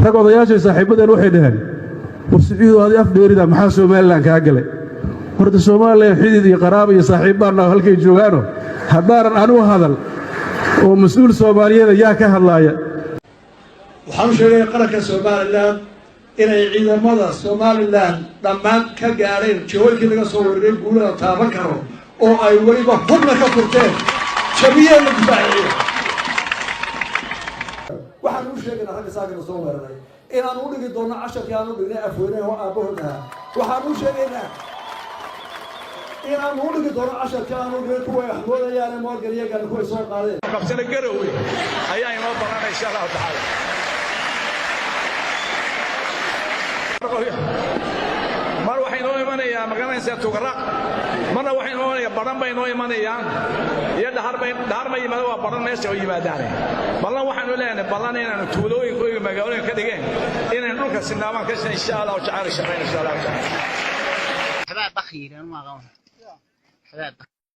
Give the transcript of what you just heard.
rag odayaashay saaxiibadeen waxay dhaheen war siciidu adi af dheerida maxaa Soomaaliland kaa galay horta Soomaaliland xidid iyo qaraabo iyo saaxiibaana halkay joogaano haddaanan anigu hadal oo mas'uul Soomaaliyeed yaa ka hadlaaya waxaan sheegay qaranka Soomaaliland inay ciidamada Soomaaliland dhammaan ka gaareen jooyinka laga soo wareegay guulaha taaban karo oo ay waliba hubna ka furteen jabiyeen difaaciye waxaan u sheegaynaa ragga saakana soo weeraray inaan u dhigi doono casharkii aan u dhignay afweynaha oo aabahooda waxaan u sheegaynaa inaan u dhigi doono casharkii aan u dhignay kuwa axmoodayaan Morgan iyagan kuwa soo qaadeen qabsana garowe ayaa inoo baranay insha Allah taala mar waxay noo imanayaan magaranaysa tuqra marna waxay noo imanayaan baran bay noo imanayaan iyo dhahar ma yimaado waa baran meesha oo yimaadaan ballan waxaanu leenahay ballan inaanu tuulooyinkooda magaalooyinka ka dhigeen inaan dhulka sinaamaan ka shaqeyn insha Allah taala shaqeyn insha Allah taala